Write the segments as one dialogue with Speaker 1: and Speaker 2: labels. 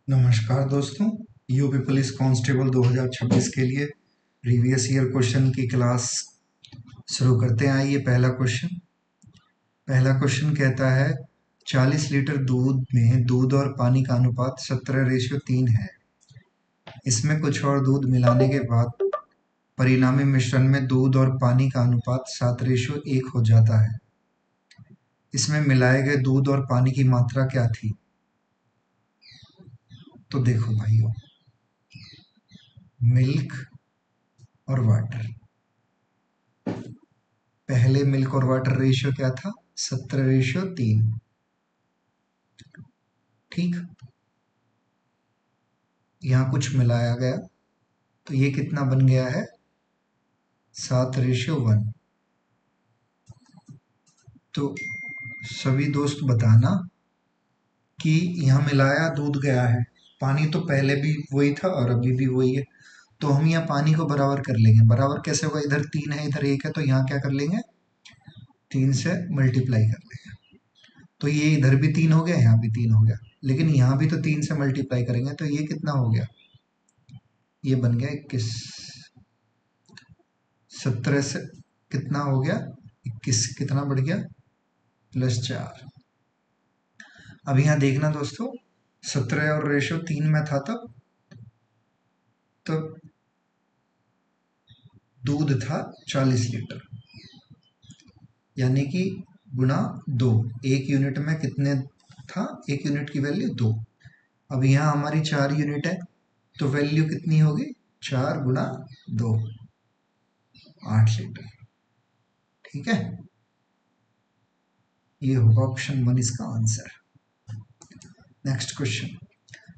Speaker 1: नमस्कार दोस्तों। UP police constable 2026 के लिए प्रीवियस ईयर क्वेश्चन की क्लास शुरू करते हैं। आइए पहला क्वेश्चन कहता है 40 लीटर दूध में दूध और पानी का अनुपात 17:3 है। इसमें कुछ और दूध मिलाने के बाद परिणामी मिश्रण में दूध और पानी का अनुपात 7:1 हो जाता है। इसमें मिलाए गए दूध और पानी की मात्रा क्या थी? तो देखो भाइयों, मिल्क और वाटर। पहले मिल्क और वाटर रेशियो क्या था? 17:3। ठीक। यहाँ कुछ मिलाया गया तो ये कितना बन गया है? 7:1। तो सभी दोस्त बताना कि यहाँ मिलाया दूध गया है, पानी तो पहले भी वही था और अभी भी वही है, तो हम यहाँ पानी को बराबर कर लेंगे। बराबर कैसे होगा? इधर 3 है इधर 1 है, तो यहाँ क्या कर लेंगे? 3 से मल्टीप्लाई कर लेंगे। तो ये इधर भी 3 हो गया, यहाँ भी 3 हो गया, लेकिन यहाँ भी तो 3 से मल्टीप्लाई करेंगे तो ये कितना हो गया? ये बन गया 21। 17 से कितना हो गया? 21 कितना बढ़ गया? +4। अब यहाँ देखना दोस्तों, 17 और रेशो 3 में था तब दूध था 40 लीटर, यानी कि गुना 2। एक यूनिट में कितने था? एक यूनिट की वैल्यू 2। अब यहाँ हमारी 4 यूनिट है, तो वैल्यू कितनी होगी? 4 गुना 2, 8 लीटर। ठीक है, ये होगा ऑप्शन 1 इसका आंसर। Next question.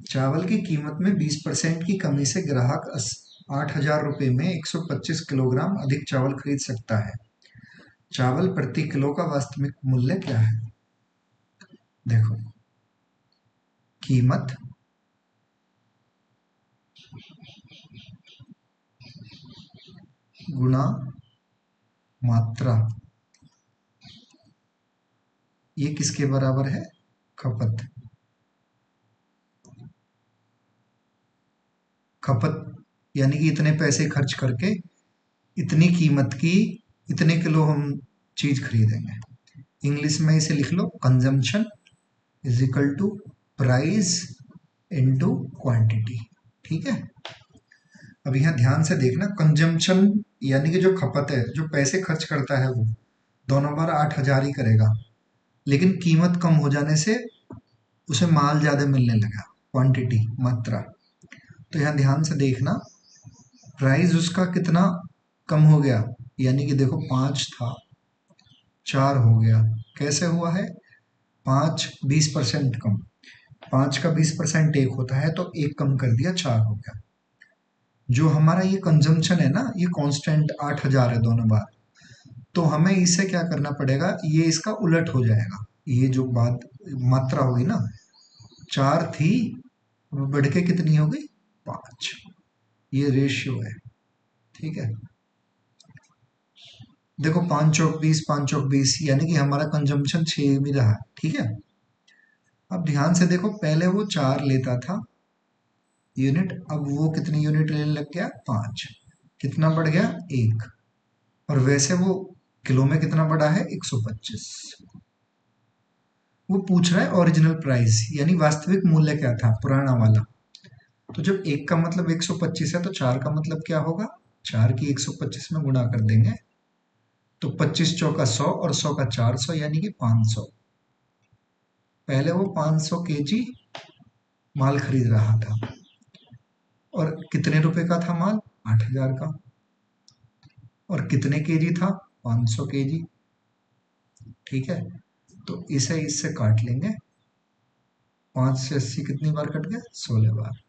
Speaker 1: चावल की कीमत में 20% की कमी से ग्राहक 8,000 रुपये में 125 किलोग्राम अधिक चावल खरीद सकता है। चावल प्रति किलो का वास्तविक मूल्य क्या है? देखो, कीमत गुणा मात्रा, ये किसके बराबर है? खपत। खपत यानी कि इतने पैसे खर्च करके इतनी कीमत की इतने किलो हम चीज खरीदेंगे। इंग्लिश में इसे लिख लो, consumption is equal to price into quantity. ठीक है। अब यहाँ ध्यान से देखना, कंजम्पशन यानी कि जो खपत है, जो पैसे खर्च करता है, वो दोनों बार 8,000 ही करेगा, लेकिन कीमत कम हो जाने से उसे माल ज्यादा मिलने लगा, क्वांटिटी, मात्रा। तो यहाँ ध्यान से देखना, प्राइस उसका कितना कम हो गया, यानी कि देखो 5 था 4 हो गया। कैसे हुआ है? 5 20% कम, 5 का 20% 1 होता है, तो 1 कम कर दिया, 4 हो गया। जो हमारा ये कंजम्पशन है ना, ये कांस्टेंट 8,000 है दोनों बार, तो हमें इसे क्या करना पड़ेगा? ये इसका उलट हो जाएगा। ये जो बात मात्रा होगी ना, 4 थी, बढ़ के कितनी हो गई? 5। ये रेशियो है। ठीक है, देखो 5 चौक 20, 5 चौक 20, यानी कि हमारा कंजम्पशन 6 में रहा। ठीक है। अब ध्यान से देखो, पहले वो 4 लेता था यूनिट, अब वो कितनी यूनिट लेने लग गया? 5। कितना बढ़ गया? 1। और वैसे वो किलो में कितना बढ़ा है? 125। वो पूछ रहा है ओरिजिनल प्राइस, यानी वास्तविक मूल्य क्या था पुराना वाला। तो जब 1 का मतलब 125 है, तो 4 का मतलब क्या होगा? 4 की 125 में गुणा कर देंगे, तो 25 चौका 100 और 100 का 400, यानी कि 500। पहले वो 500 केजी माल खरीद रहा था, और कितने रुपए का था माल? 8,000 का। और कितने केजी था? 500 केजी। ठीक है, तो इसे इससे काट लेंगे। 5 से 80 कितनी बार कट गया? 16 बार।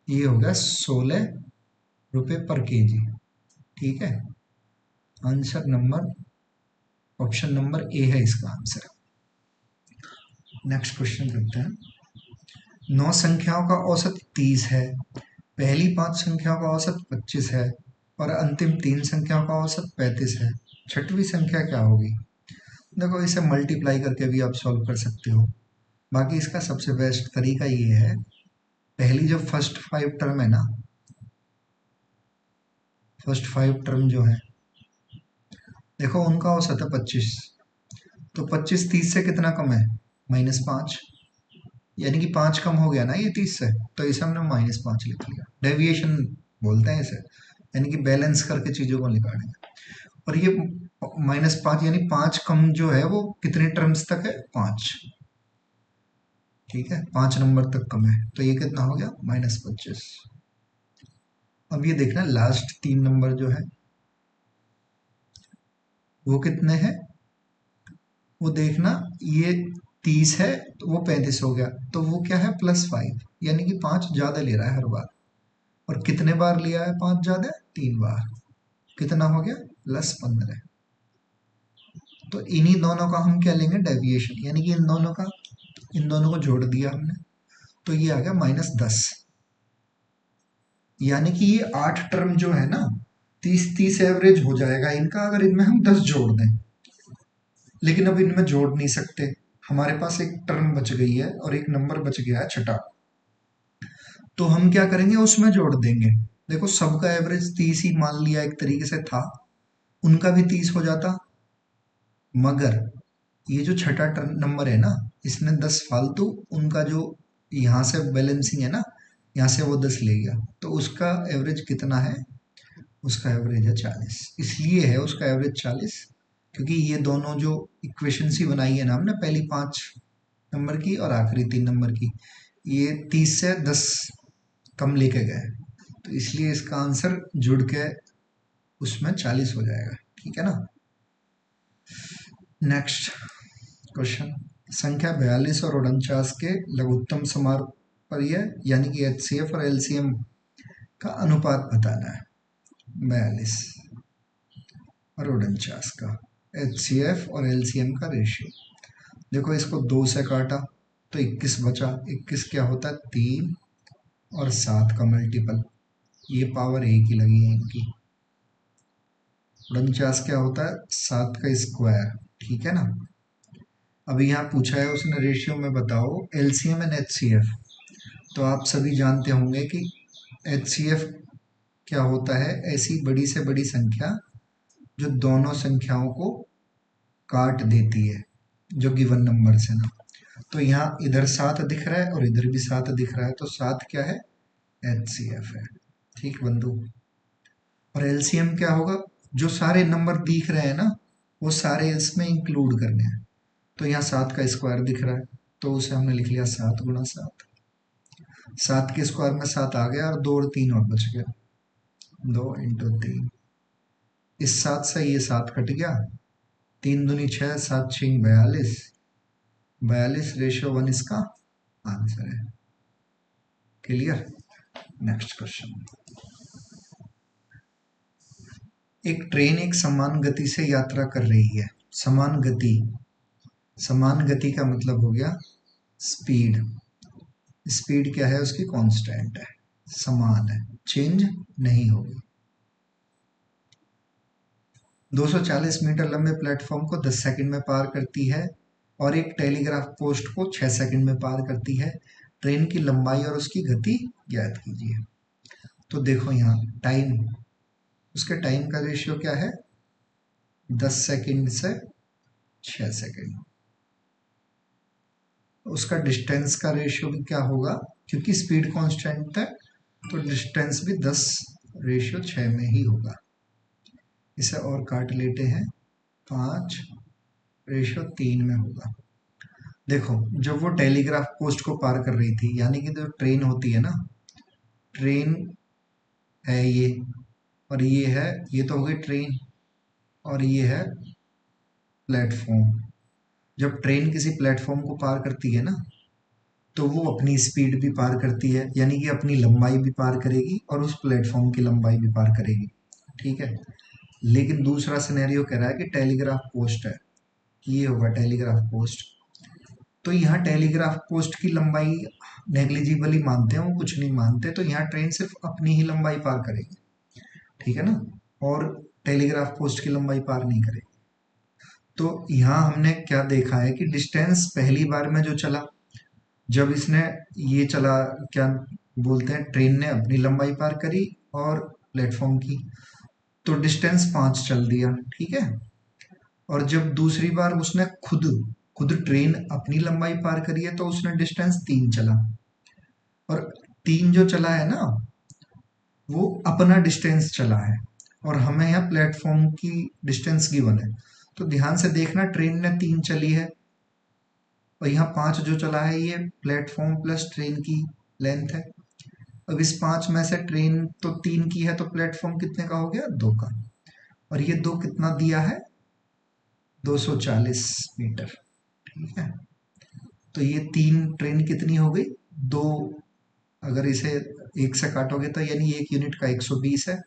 Speaker 1: ये हो गया 16 रुपए पर केजी। ठीक है, answer number, option number A है इसका आंसर। नेक्स्ट क्वेश्चन करते हैं। 9 संख्याओं का औसत 30 है, पहली 5 संख्याओं का औसत 25 है, और अंतिम 3 संख्याओं का औसत 35 है। छठवीं संख्या क्या होगी? देखो, इसे मल्टीप्लाई करके भी आप सॉल्व कर सकते हो। बाकी इसका सबसे बेस्ट तरीका ये है, पहली जो फर्स्ट 5 टर्म है ना, फर्स्ट 5 टर्म जो है, देखो उनका औसत है 25, तो 25 30 से कितना कम है, -5, यानी कि 5 कम हो गया ना ये 30 से, तो इसे हमने -5 लिख लिया। डेविएशन बोलते हैं इसे, यानी कि बैलेंस करके चीज़ों को निकालेंगे। और ये -5 यानी 5 कम जो है वो कितने टर्म्स तक है, 5, ठीक है, 5 नंबर तक कम है, तो ये कितना हो गया, -25। अब ये देखना लास्ट 3 नंबर जो है वो कितने हैं, वो देखना, ये 30 है तो वो 35 हो गया, तो वो क्या है, +5, यानी कि 5 ज़्यादा ले रहा है हर बार। और कितने बार लिया है 5 ज़्यादा, 3 बार, कितना हो गया, +15। तो इन्हीं दोनों का हम क्या लेंगे, डेविएशन, यानी कि इन दोनों को जोड़ दिया हमने, तो ये आ गया -10। यानी कि ये 8 टर्म जो है ना, 30-30 एवरेज हो जाएगा इनका अगर इनमें हम 10 जोड़ दें। लेकिन अब इनमें जोड़ नहीं सकते, हमारे पास एक टर्म बच गई है और एक नंबर बच गया है छठा, तो हम क्या करेंगे, उसमें जोड़ देंगे। देखो सबका एवरेज 30 ही मान लिया एक तरीके से था, उनका भी 30 हो जाता, मगर ये जो छठा टर्म नंबर है ना, इसने 10 फालतू, उनका जो यहाँ से बैलेंसिंग है ना, यहाँ से वो 10 ले गया, तो उसका एवरेज कितना है, उसका एवरेज है 40। इसलिए है उसका एवरेज 40, क्योंकि ये दोनों जो इक्वेशन सी बनाई है ना हमने, पहली 5 नंबर की और आखिरी 3 नंबर की, ये 30 से 10 कम लेके गए, तो इसलिए इसका आंसर जुड़ के उसमें 40 हो जाएगा, ठीक है ना। नेक्स्ट क्वेश्चन, संख्या 42 और 49 के लघुत्तम समारोह यानी कि HCF और LCM का अनुपात बताना है। 42 और 49 का HCF और LCM का रेशियो। देखो इसको 2 से काटा तो 21 बचा, 21 क्या होता है, 3 और 7 का मल्टीपल, ये पावर एक ही लगी है इनकी। 49 क्या होता है, 7 का स्क्वायर, ठीक है ना। अभी यहाँ पूछा है उसने रेशियो में बताओ LCM एंड HCF, तो आप सभी जानते होंगे कि HCF क्या होता है, ऐसी बड़ी से बड़ी संख्या जो दोनों संख्याओं को काट देती है, जो गिवन नंबर से ना। तो यहाँ इधर 7 दिख रहा है और इधर भी 7 दिख रहा है, तो 7 क्या है, HCF है, ठीक बंधु। और LCM क्या होगा, जो सारे नंबर दिख रहे हैं ना, वो सारे इसमें इंक्लूड करने हैं। तो यहाँ 7 का स्क्वायर दिख रहा है, तो उसे हमने लिख लिया 7 गुणा 7, 7 के स्क्वायर में 7 आ गया और 2 और 3 और बच गया, 2 इंटू 3, इस 7 से ये 7 कट गया, 3 दूनी 6, 7 6 42, 42:1 इसका आंसर है। क्लियर। नेक्स्ट क्वेश्चन, एक ट्रेन एक समान गति से यात्रा कर रही है। समान गति, समान गति का मतलब हो गया स्पीड, स्पीड क्या है उसकी, कांस्टेंट है, समान है, चेंज नहीं होगी। 240 मीटर लंबे प्लेटफॉर्म को 10 सेकंड में पार करती है और एक टेलीग्राफ पोस्ट को 6 सेकंड में पार करती है। ट्रेन की लंबाई और उसकी गति ज्ञात कीजिए। तो देखो यहाँ टाइम, उसके टाइम का रेशियो क्या है, 10 सेकंड से 6 सेकंड। उसका डिस्टेंस का रेशियो भी क्या होगा, क्योंकि स्पीड कांस्टेंट है तो डिस्टेंस भी 10:6 में ही होगा। इसे और काट लेते हैं, 5:3 में होगा। देखो जब वो टेलीग्राफ पोस्ट को पार कर रही थी, यानी कि जो ट्रेन होती है ना, ट्रेन है ये और ये है, ये तो हो गई ट्रेन और ये है प्लेटफॉर्म। जब ट्रेन किसी प्लेटफॉर्म को पार करती है ना, तो वो अपनी स्पीड भी पार करती है, यानी कि अपनी लंबाई भी पार करेगी और उस प्लेटफॉर्म की लंबाई भी पार करेगी, ठीक है। लेकिन दूसरा सिनेरियो कह रहा है कि टेलीग्राफ पोस्ट है, ये होगा टेलीग्राफ पोस्ट, तो यहाँ टेलीग्राफ पोस्ट की लंबाई नेग्लिजिबल मानते हैं, वो कुछ नहीं मानते, तो यहाँ ट्रेन सिर्फ अपनी ही लंबाई पार करेगी, ठीक है ना, और टेलीग्राफ पोस्ट की लंबाई पार नहीं करेगी। तो यहाँ हमने क्या देखा है कि डिस्टेंस पहली बार में जो चला जब इसने ये चला, क्या बोलते हैं, ट्रेन ने अपनी लंबाई पार करी और प्लेटफॉर्म की, तो डिस्टेंस 5 चल दिया, ठीक है। और जब दूसरी बार उसने खुद खुद ट्रेन अपनी लंबाई पार करी है तो उसने डिस्टेंस 3 चला। और 3 जो चला है ना, वो अपना डिस्टेंस चला है, और हमें यहाँ प्लेटफॉर्म की डिस्टेंस गिवन है। तो ध्यान से देखना, ट्रेन ने 3 चली है और यहाँ 5 जो चला है ये प्लेटफॉर्म प्लस ट्रेन की लेंथ है। अब इस 5 में से ट्रेन तो 3 की है, तो प्लेटफॉर्म कितने का हो गया, 2 का। और ये 2 कितना दिया है, 240 मीटर, ठीक है। तो ये 3 ट्रेन कितनी हो गई, 2। अगर इसे 1 से काटोगे तो यानी 1 यूनिट का 120 है,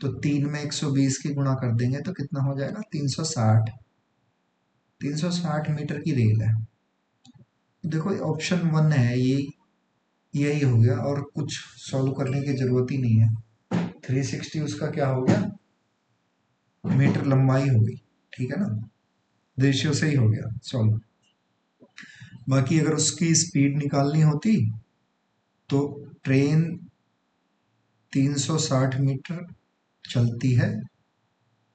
Speaker 1: तो 3 में 120 की गुणा कर देंगे तो कितना हो जाएगा, 360। 360 मीटर की रेल है। देखो ऑप्शन 1 है ये, यही हो गया, और कुछ सॉल्व करने की जरूरत ही नहीं है। 360 उसका क्या हो गया, मीटर लंबाई हो गई, ठीक है ना। रेशियो से ही हो गया सॉल्व। बाकी अगर उसकी स्पीड निकालनी होती तो ट्रेन 360 मीटर चलती है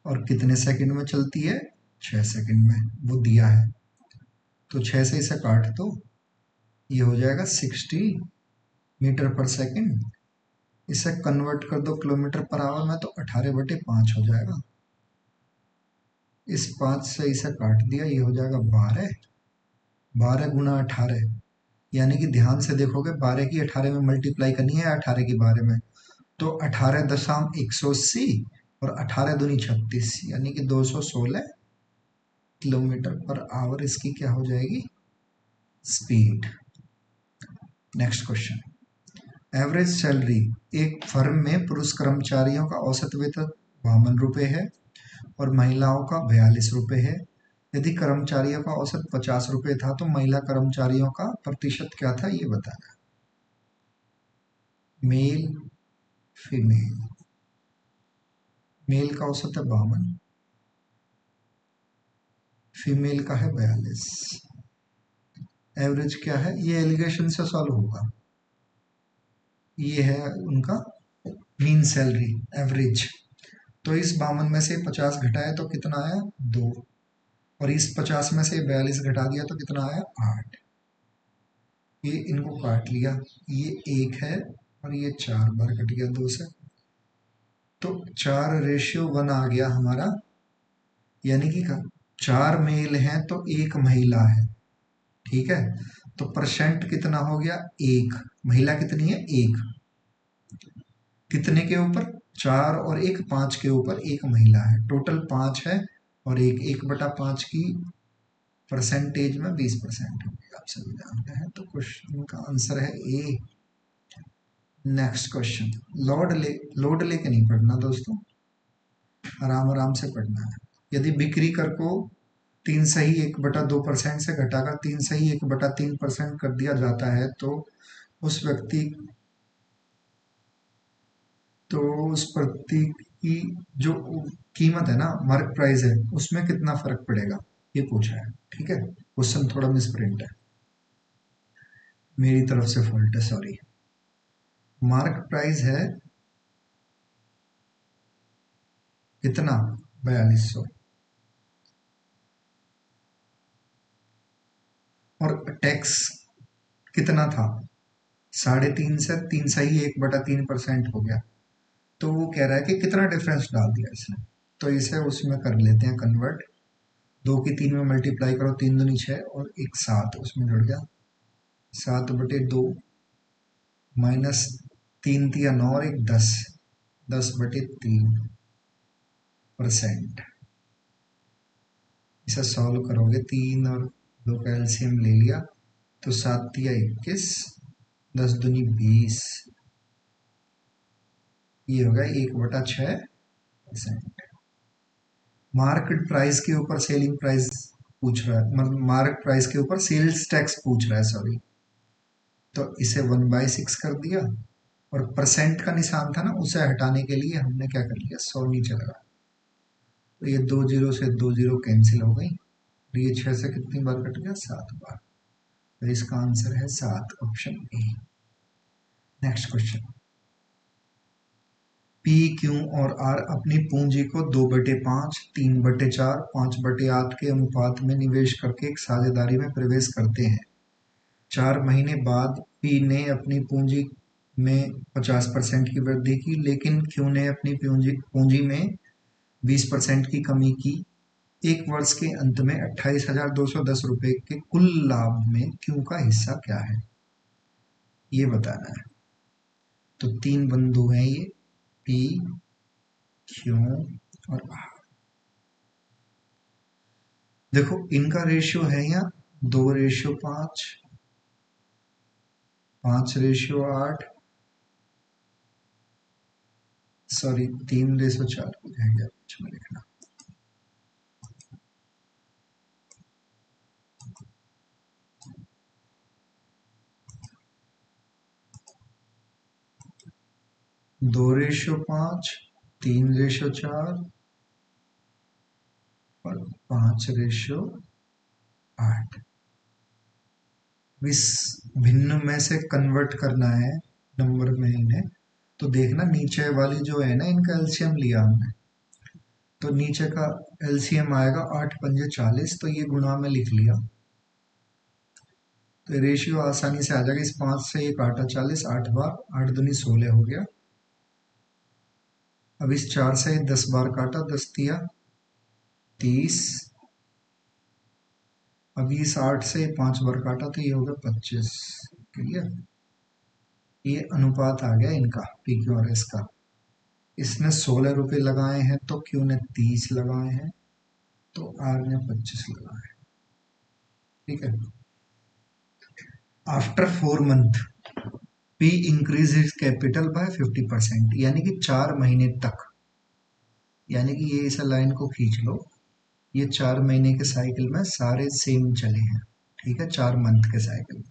Speaker 1: और कितने सेकंड में चलती है, 6 सेकंड में, वो दिया है। तो 6 से इसे काट दो, ये हो जाएगा 60 मीटर पर सेकंड। इसे कन्वर्ट कर दो किलोमीटर पर आवर में, तो 18/5 हो जाएगा। इस 5 से इसे काट दिया, ये हो जाएगा 12। 12 गुना 18, यानी कि ध्यान से देखोगे 12 की 18 में मल्टीप्लाई करनी है, 18 की 12 में, तो 18.180 और 18 दूनी 36, यानी कि 216 किलोमीटर पर आवर इसकी क्या हो जाएगी, speed. Next question, average salary, एक फर्म में पुरुष कर्मचारियों का औसत वेतन 52 रुपये है और महिलाओं का 42 रुपये है। यदि कर्मचारियों का औसत 50 रुपये था तो महिला कर्मचारियों का प्रतिशत क्या था, ये बताना। मेल, फीमेल, मेल का औसत है 52, फीमेल का है 42। एवरेज क्या है, ये एलिगेशन से सॉल्व होगा। ये है उनका मीन सैलरी, एवरेज। तो इस 52 में से 50 घटाया तो कितना आया, 2। और इस 50 में से 42 घटा दिया तो कितना आया, 8। ये इनको काट लिया, ये 1 है और ये 4 बार कट गया 2 से, तो 4:1 आ गया हमारा। यानी कि 4 मेल हैं तो 1 महिला है, ठीक है। तो परसेंट कितना हो गया, 1। महिला कितनी है, 1। कितने के ऊपर, 4 और 1, 5 के ऊपर 1 महिला है, टोटल 5 है। और 1/5 की परसेंटेज में 20% होगी, आप सभी जानते हैं। तो क्वेश्चन का आंसर है ए। नेक्स्ट क्वेश्चन, लोड लेके नहीं पढ़ना दोस्तों, आराम आराम से पढ़ना है। यदि बिक्री कर को 3 सही 1/2% से घटाकर 3 सही 1/3% कर दिया जाता है तो उस व्यक्ति, तो उस प्रति की जो कीमत है ना, मार्क प्राइस है, उसमें कितना फर्क पड़ेगा, ये पूछा है, ठीक है। क्वेश्चन थोड़ा मिसप्रिंट है, मेरी तरफ से फॉल्ट है, सॉरी। मार्क प्राइस है कितना, 4200, और टैक्स कितना था, 3.5 से 3 सही 1/3% हो गया। तो वो कह रहा है कि कितना डिफरेंस डाल दिया इसने, तो इसे उसमें कर लेते हैं कन्वर्ट। 2 की 3 में मल्टीप्लाई करो, 3 दूनी 6 और 1 7 उसमें जुड़ गया, 7/2 माइनस 3 तिया 9 और 1 10, 10/3%। इसे सॉल्व करोगे, 3 और 2 का एलसीएम ले लिया तो 7 तिया 21, 10 दूनी 20, ये होगा 1/6%। मार्केट प्राइस के ऊपर सेलिंग प्राइस पूछ रहा है, मतलब मार्केट प्राइस के ऊपर सेल्स टैक्स पूछ रहा है, सॉरी। तो इसे 1/6 कर दिया, और परसेंट का निशान था ना, उसे हटाने के लिए हमने क्या कर लिया, 100 नीचे लगा। तो ये 2 जीरो से 2 जीरो कैंसिल हो गई, और ये 6 से कितनी बार कट गया, 7 बार। तो इसका आंसर है 7, option A. Next question, P, Q और आर अपनी पूंजी को 2/5, 3/4, 5/8 के अनुपात में निवेश करके एक साझेदारी में प्रवेश करते हैं। 4 महीने बाद पी ने अपनी पूंजी में 50% की वृद्धि की, लेकिन क्यू ने अपनी पूंजी में 20% की कमी की। एक वर्ष के अंत में 28,210 रुपए के कुल लाभ में क्यू का हिस्सा क्या है, ये बताना है। तो 3 बंधु हैं ये, पी, क्यू और आर। देखो इनका रेशियो है यहाँ 2:5, 5:8, सॉरी 3:4 हो जाएगा कुछ में लिखना। दो 2:5, 3:4 और 5:8। इस भिन्न में से कन्वर्ट करना है नंबर में इन्हें। तो देखना नीचे वाली जो है ना, इनका एलसीएम लिया हमने, तो नीचे का एलसीएम आएगा 8×5 = 40, तो ये गुणा में लिख लिया, तो रेशियो आसानी से आ जाएगा। इस 5 से ये काटा 40, 8 बार, 8 दूनी 16 हो गया। अब इस 4 से 10 बार काटा, 10 तिया 30। अब इस 8 से 5 बार काटा तो ये हो गया 25। क्लियर, ये अनुपात आ गया इनका, पी क्यू और एस का। इसने 16 रुपए लगाए हैं तो क्यू ने 30 लगाए हैं, तो आर ने 25 लगाए। ठीक है। After 4 month P increase his capital by 50%, यानी कि 4 महीने तक, यानी कि ये इस लाइन को खींच लो, ये 4 महीने के साइकिल में सारे सेम चले हैं। ठीक है, 4 मंथ के साइकिल।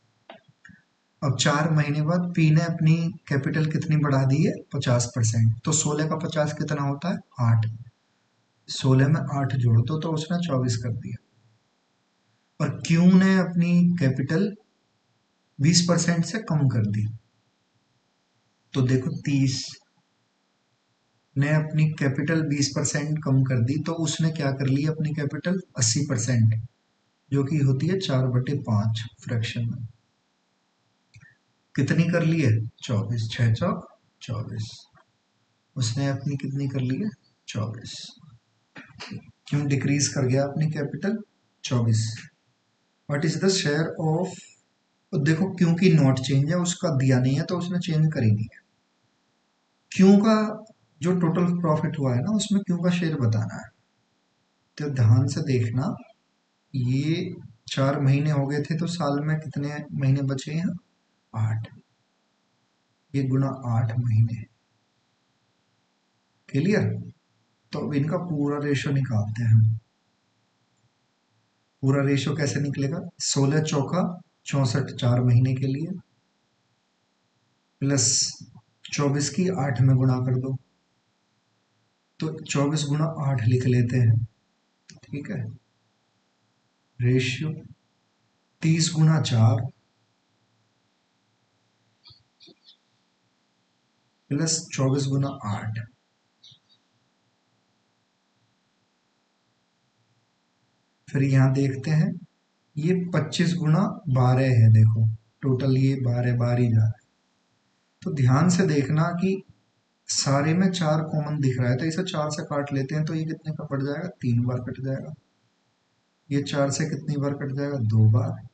Speaker 1: अब 4 महीने बाद पी ने अपनी कैपिटल कितनी बढ़ा दी है, 50%। तो 16 का 50 कितना होता है, 8। 16 में 8 जोड़ दो तो उसने 24 कर दिया। और क्यू ने अपनी कैपिटल 20% से कम कर दी। तो देखो 30 ने अपनी कैपिटल 20% कम कर दी, तो उसने क्या कर लिया, अपनी कैपिटल 80%, जो कि होती है 4/5 फ्रैक्शन में। कितनी कर ली है, 24, 6 चौक 24। उसने अपनी कितनी कर ली है, 24। क्यों डिक्रीज कर गया अपनी capital, 24। What is the share of, देखो क्योंकि नॉट चेंज है, उसका दिया नहीं है तो उसने चेंज करी नहीं है। क्यों का जो टोटल प्रॉफिट हुआ है ना, उसमें क्यों का शेयर बताना है। तो ध्यान से देखना, ये 4 महीने हो गए थे, तो साल में कितने महीने बचे हैं, 8। ये गुना 8 महीने। क्लियर। तो अब इनका पूरा रेशो निकालते हैं हम। पूरा रेशो कैसे निकलेगा, 16 चौका 64 4 महीने के लिए, प्लस 24 की 8 में गुणा कर दो, तो 24 × 8 लिख लेते हैं। ठीक है, रेशियो 30 × 4 प्लस 24 × 8। फिर यहां देखते हैं, ये 25 × 12 है। देखो टोटल ये 12 बार ही जा रहा है। तो ध्यान से देखना कि सारे में 4 कॉमन दिख रहा है, तो इसे 4 से काट लेते हैं, तो ये कितने का कट जाएगा, 3 बार कट जाएगा। ये 4 से कितनी बार कट जाएगा, 2 बार।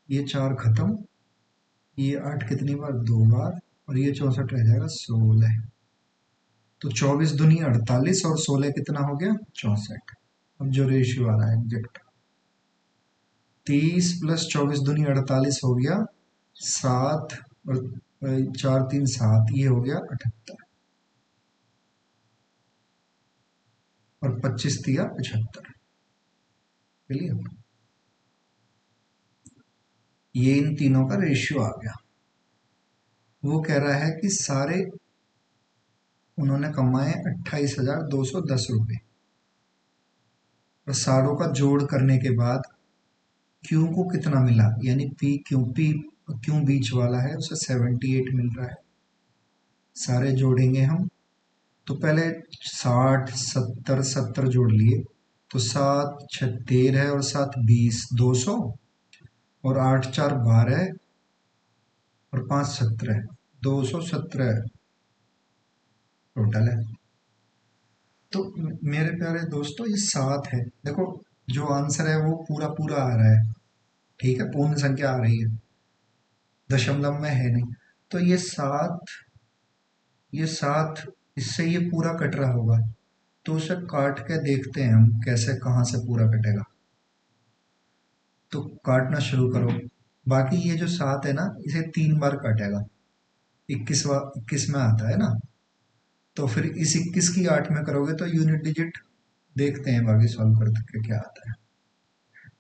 Speaker 1: ये 4 खत्म, ये 8 कितनी बार, 2 बार, और ये 64 रह जाएगा 16। तो 24 दूनी 48 और 16 कितना हो गया, 64। अब जो रेशियो आ रहा है एग्जैक्ट, 30 + 24 दूनी 48 हो गया 7, और 4 3 7, ये हो गया 78, और 25 दिया 75। क्लियर, ये इन तीनों का रेशियो आ गया। वो कह रहा है कि सारे उन्होंने कमाए 28,210 रुपये, और सारों का जोड़ करने के बाद क्यू को कितना मिला, यानी क्यू बीच वाला है उसे 78 मिल रहा है। सारे जोड़ेंगे हम, तो पहले 60 70 70 जोड़ लिए, तो 7 6 13 और 7 20, 200, और 8 4 12 और 5 17, 217 टोटल है। तो मेरे प्यारे दोस्तों ये 7 है, देखो जो आंसर है वो पूरा पूरा आ रहा है, ठीक है, पूर्ण संख्या आ रही है, दशमलव में है नहीं। तो ये 7 इससे ये पूरा कट रहा होगा, तो उसे काट के देखते हैं हम कैसे, कहाँ से पूरा कटेगा। तो काटना शुरू करो। बाकी ये जो 7 है ना, इसे 3 बार काटेगा, 21 में आता है ना, तो फिर इस 21 की 8 में करोगे तो यूनिट डिजिट देखते हैं बाकी सॉल्व करके क्या आता है।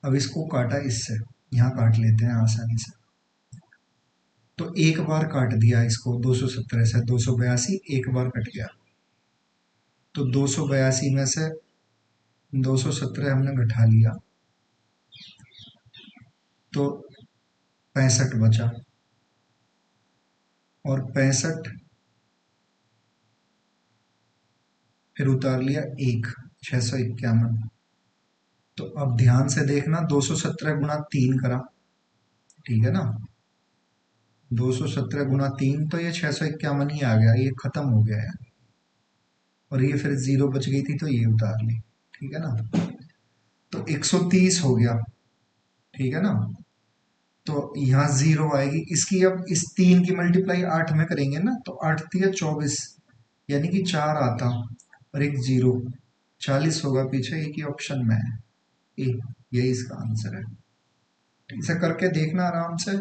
Speaker 1: अब इसको काटा इससे, यहाँ काट लेते हैं आसानी से। तो एक बार काट दिया इसको, 217 से 282 एक बार कट गया, तो 282 में से 217 हमने घटा लिया, तो 65 बचा, और 65 फिर उतार लिया एक, 651। तो अब ध्यान से देखना, 217 गुना 3 करा, ठीक है ना, 217 गुना 3, तो ये 651 ही आ गया, ये खत्म हो गया है, और ये फिर जीरो बच गई थी तो ये उतार ली, ठीक है ना, तो 130 हो गया, ठीक है ना। तो यहाँ जीरो आएगी इसकी, अब इस 3 की मल्टीप्लाई 8 में करेंगे ना, तो 8 3 24, यानी कि 4 आता, और एक जीरो, 40 होगा पीछे, एक ही ऑप्शन में है ए, यही इसका आंसर है। इसे करके देखना आराम से,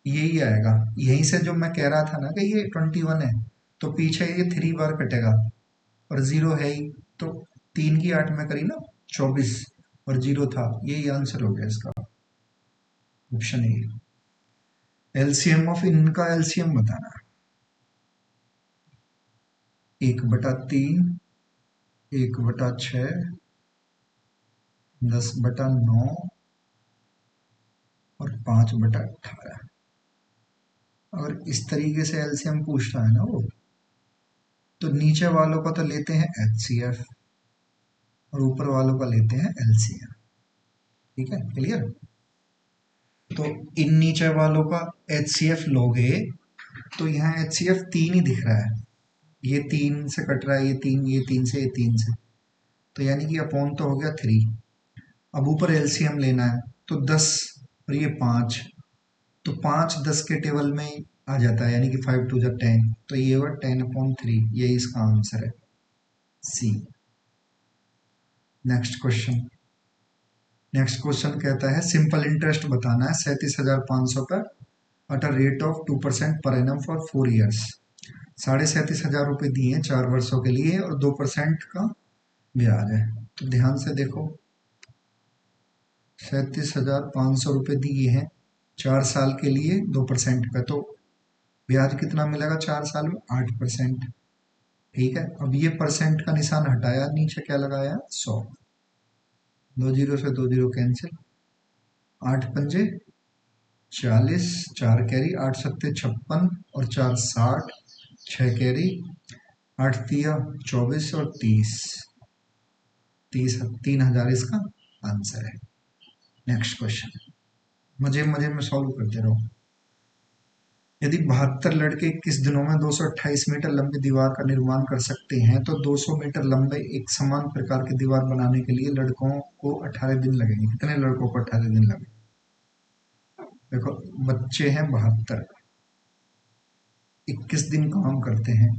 Speaker 1: यही आएगा। यहीं से जो मैं कह रहा था ना कि ये 21 है, तो पीछे ये 3 बार कटेगा, और जीरो है ही, तो 3 की 8 में करी ना, 24, और जीरो था, यही आंसर हो गया इसका, ऑप्शन ए। एलसीएम ऑफ इनका एलसीएम बताना, 1/3, 1/6, 10/9 और 5/18। अगर इस तरीके से एलसीएम पूछता है ना वो, तो नीचे वालों का तो लेते हैं एचसीएफ, और ऊपर वालों का लेते हैं एलसीएम, ठीक है, क्लियर। तो इन नीचे वालों का एचसीएफ लोगे, तो यहाँ एचसीएफ 3 ही दिख रहा है, ये 3 से कट रहा है, ये 3, ये 3 से, ये 3 से, तो यानी कि अपॉन तो हो गया 3। अब ऊपर एलसीएम लेना है, तो 10 और ये 5, तो 5 10 के टेबल में आ जाता है, यानी कि 5 2 10, तो ये हुआ 10/3, यही इसका आंसर है, सी। नेक्स्ट क्वेश्चन कहता है सिंपल इंटरेस्ट बताना है 37,500 पर at a rate of 2% per annum for 4 years. 37,500 रुपये दिए 4 वर्षों के लिए, और 2% का ब्याज है। तो ध्यान से देखो, 37,500 रुपये दिए हैं 4 साल के लिए 2% पे, तो ब्याज कितना मिलेगा 4 साल में, 8%, ठीक है। अब ये परसेंट का निशान हटाया, नीचे क्या लगाया, 100, 2 जीरो से 2 जीरो कैंसिल, 8 पंजे 40, 4 कैरी, 8 सत्ते 56 और 4 60, 6 कैरी, 8 तिया 24 और 30, 3,000 इसका आंसर है। नेक्स्ट क्वेश्चन, मजे मजे में सॉल्व करते रहो। यदि 72 लड़के 21 दिनों में 228 मीटर लंबी दीवार का निर्माण कर सकते हैं, तो 200 मीटर लंबे एक समान प्रकार की दीवार बनाने के लिए लड़कों को 18 दिन लगेंगे। कितने लड़कों को 18 दिन लगे? देखो, बच्चे हैं 72, 21 दिन काम करते हैं,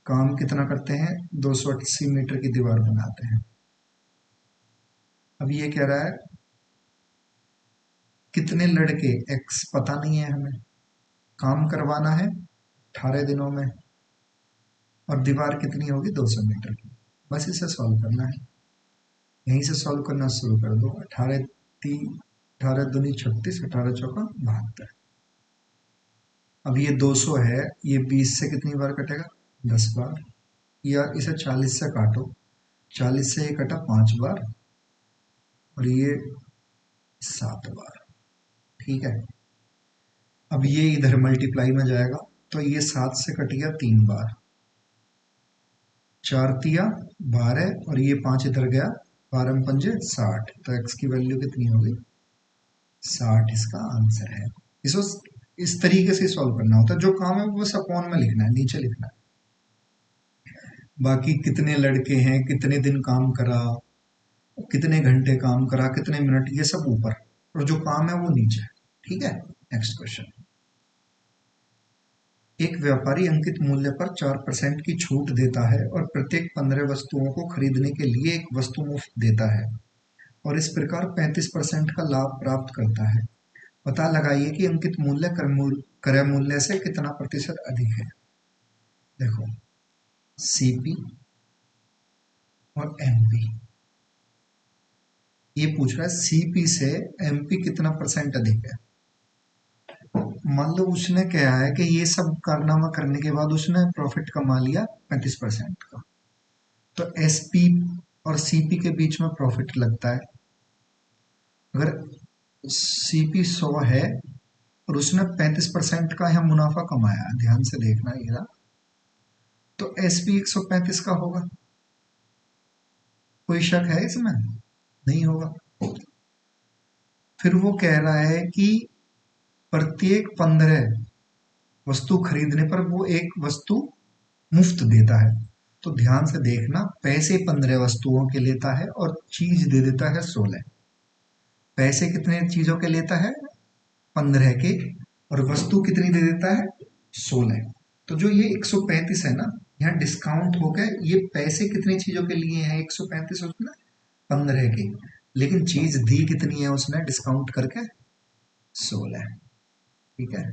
Speaker 1: काम कितना करते हैं, 280 मीटर की दीवार बनाते हैं। अब ये कह रहा है कितने लड़के, एक्स पता नहीं है हमें, काम करवाना है 18 दिनों में, और दीवार कितनी होगी 200 मीटर की। बस इसे सॉल्व करना है, यहीं से सॉल्व करना शुरू कर दो। 18 दूनी 36, 18 चौका 72। अब ये 200 है, ये 20 से कितनी बार कटेगा, 10 बार, या इसे 40 से काटो, 40 से ये कटा 5 बार, और ये 7 बार। ठीक है, अब ये इधर मल्टीप्लाई में जाएगा तो ये 7 से कट गया 3 बार, 4 तिया 12 और ये 5 इधर गया, 12 पंजे 60, तो x की वैल्यू कितनी होगी? 60 इसका आंसर है। इसको इस तरीके से सॉल्व करना होता है, जो काम है वो बस अपॉन में लिखना है, नीचे लिखना है। बाकी कितने लड़के हैं, कितने दिन काम करा, कितने घंटे काम करा, कितने मिनट, ये सब ऊपर, और जो काम है वो नीचे। ठीक है, नेक्स्ट क्वेश्चन। एक व्यापारी अंकित मूल्य पर 4% की छूट देता है और प्रत्येक 15 वस्तुओं को खरीदने के लिए एक वस्तु मुफ्त देता है और इस प्रकार 35% का लाभ प्राप्त करता है। पता लगाइए कि अंकित मूल्य क्रय मूल्य से कितना प्रतिशत अधिक है। देखो, सीपी और एमपी, ये पूछ रहा है सीपी से एमपी कितना परसेंट अधिक है। मान लो उसने क्या है कि ये सब कारनामा करने के बाद उसने प्रॉफिट कमा लिया 35% का, तो एसपी और सीपी के बीच में प्रॉफिट लगता है। अगर सीपी 100 है और उसने 35% का यहाँ मुनाफा कमाया, ध्यान से देखना ये, तो एसपी 135 का होगा। कोई शक है इसमें? नहीं होगा। फिर वो कह रहा है कि प्रत्येक 15 वस्तु खरीदने पर वो एक वस्तु मुफ्त देता है। तो ध्यान से देखना, पैसे 15 वस्तुओं के लेता है और चीज दे देता है 16। पैसे कितने चीजों के लेता है? 15 के, और वस्तु कितनी दे देता है? 16। तो जो ये 135 है ना, यहाँ डिस्काउंट हो गया, ये पैसे कितनी चीजों के लिए हैं? 135 उसने 15 के, लेकिन चीज दी कितनी है उसने डिस्काउंट करके? 16। ठीक है,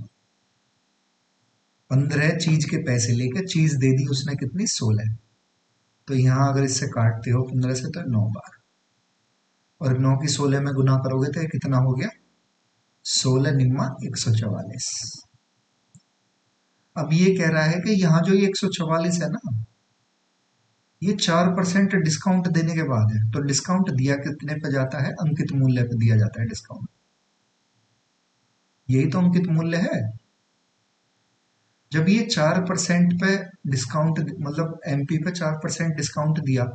Speaker 1: 15 चीज के पैसे लेके चीज दे दी उसने कितनी? 16। तो यहाँ अगर इससे काटते हो 15 से तो 9 बार, और 9 की 16 में गुना करोगे तो ये कितना हो गया? 16 निम्मा 144। अब ये कह रहा है कि यहाँ जो ये 144 है ना, ये 4% डिस्काउंट देने के बाद है। तो डिस्काउंट दिया कितने पे जाता है? अंकित मूल्य पे दिया जाता है डिस्काउंट। यही तो अंकित मूल्य है। जब ये 4% पे डिस्काउंट, मतलब एमपी पे 4% डिस्काउंट दिया,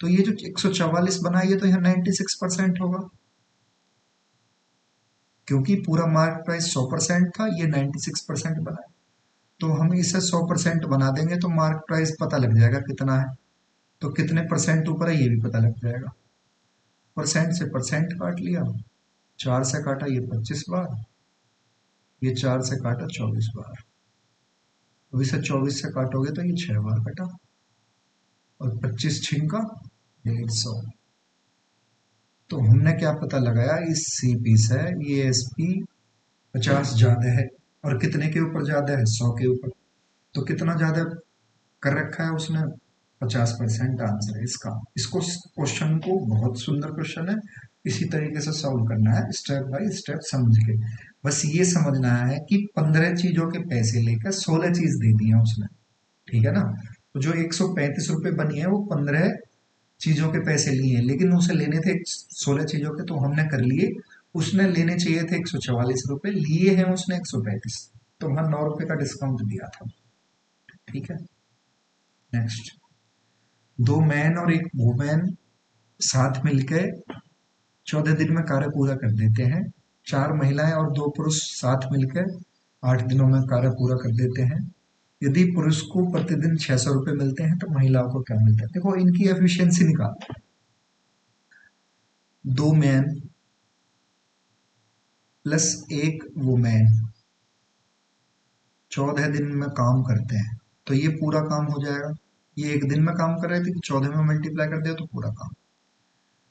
Speaker 1: तो ये जो 144 बना, ये तो यहाँ 96% होगा, क्योंकि पूरा मार्क प्राइस 100% था, ये 96% बना। तो हम इसे 100% बना देंगे तो मार्क प्राइस पता लग जाएगा कितना है, तो कितने परसेंट ऊपर है ये भी पता लग जाएगा। परसेंट से परसेंट काट लिया, 4 से काटा ये 25 बार, ये 4 से काटा 24 बार, अब इसे 24 से काटोगे तो ये 6 बार कटा, और 25 छिंका 150। तो हमने क्या पता लगाया, इस सीपी से ये एसपी 50 ज्यादा है, और कितने के ऊपर ज्यादा है? 100 के ऊपर। तो कितना ज्यादा कर रखा है उसने? 50% आंसर है इसका। इसको क्वेश्चन को, बहुत सुंदर क्वेश्चन है, इसी तरीके से सॉल्व करना है, स्टेप बाय स्टेप समझ के। बस ये समझना है कि 15 चीजों के पैसे लेकर 16 चीज दे दी है उसने। ठीक है ना? तो जो 135 रुपए बनी है वो 15 चीजों के पैसे लिए हैं, लेकिन उसे लेने थे 16 चीजों के, तो हमने कर लिए। उसने लेने चाहिए थे 144 रुपए, लिए हैं उसने 135, तो वहां 9 रुपए का डिस्काउंट दिया था। ठीक है, नेक्स्ट। 2 मैन और एक वुमेन साथ मिलकर 14 दिन में कार्य पूरा कर देते हैं। 4 महिलाएं और 2 पुरुष साथ मिलकर 8 दिनों में कार्य पूरा कर देते हैं। यदि पुरुष को प्रतिदिन 600 रुपए मिलते हैं तो महिलाओं को क्या मिलता है? देखो, इनकी एफिशिएंसी निकालो। 2 मैन प्लस 1 वुमेन 14 दिन में काम करते हैं, तो ये पूरा काम हो जाएगा। ये एक दिन में काम कर रहे थे, 14 में मल्टीप्लाई कर दिया तो पूरा काम।